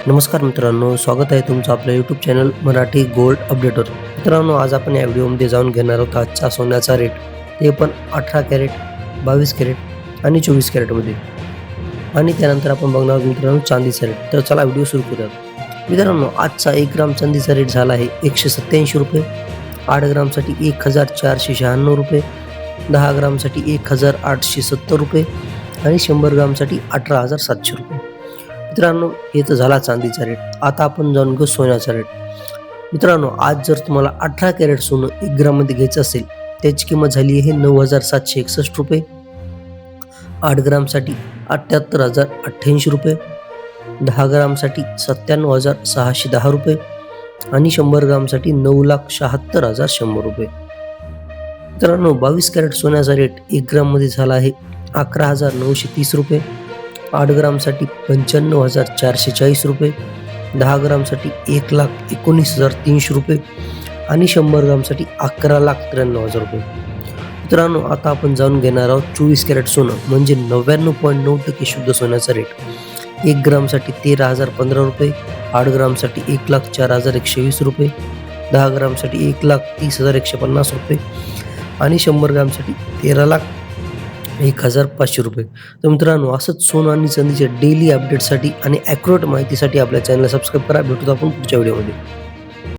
नमस्कार मित्रांनो, स्वागत आहे तुमचं आपल्या यूट्यूब चॅनल मराठी गोल्ड अपडेटवर. मित्रांनो, आज आपण या व्हिडिओमध्ये जाणून घेणार आहोत आजचा सोन्याचा रेट, ते पण 18 कॅरेट, 22 कॅरेट आणि 24 कॅरेटमध्ये. आणि त्यानंतर आपण बघणार आहोत मित्रांनो चांदीचा रेट. तर चला व्हिडिओ सुरू करूयात. मित्रांनो, आजचा 1 ग्राम चांदीचा रेट झाला आहे ₹187. 8 ग्रामसाठी ₹1496. 10 ग्रामसाठी ₹1870 आणि 100 ग्रामसाठी ₹18,700. मित्रांनो, हे तर झाला चांदीचा रेट. आता आपण जाणून घेऊ सोन्याचा रेट. मित्रांनो, आज जर तुम्हाला 18 कॅरेट सोनं 1 ग्राममध्ये घ्यायचं असेल, त्याची किंमत झाली आहे ₹9,761. 8 ग्रामसाठी ₹78,088. 10 ग्रामसाठी ₹97,610 आणि 100 ग्रामसाठी ₹9,76,100. मित्रांनो, 22 कॅरेट सोन्याचा रेट 1 ग्राममध्ये झाला आहे ₹11,930. 8 ग्रामसाठी ₹95,440. 10 ग्रामसाठी ₹1,19,300 आणि 100 ग्रामसाठी ₹11,93,000. मित्रांनो, आता आपण जाणून घेणार आहोत 24 कॅरेट सोनं म्हणजे 99.9% शुद्ध सोन्याचा रेट. 1 ग्रामसाठी ₹13,015. 8 ग्रामसाठी ₹1,04,120. 10 ग्रामसाठी ₹1,30,150 आणि 100 ग्रामसाठी ₹13,01,500. तर मित्रांनो, असंच सोनं आणि चांदीच्या डेली अपडेटसाठी आणि ॲक्युरेट माहितीसाठी आपल्या चॅनलला सबस्क्राईब करा. भेटूत आपण पुढच्या व्हिडिओमध्ये.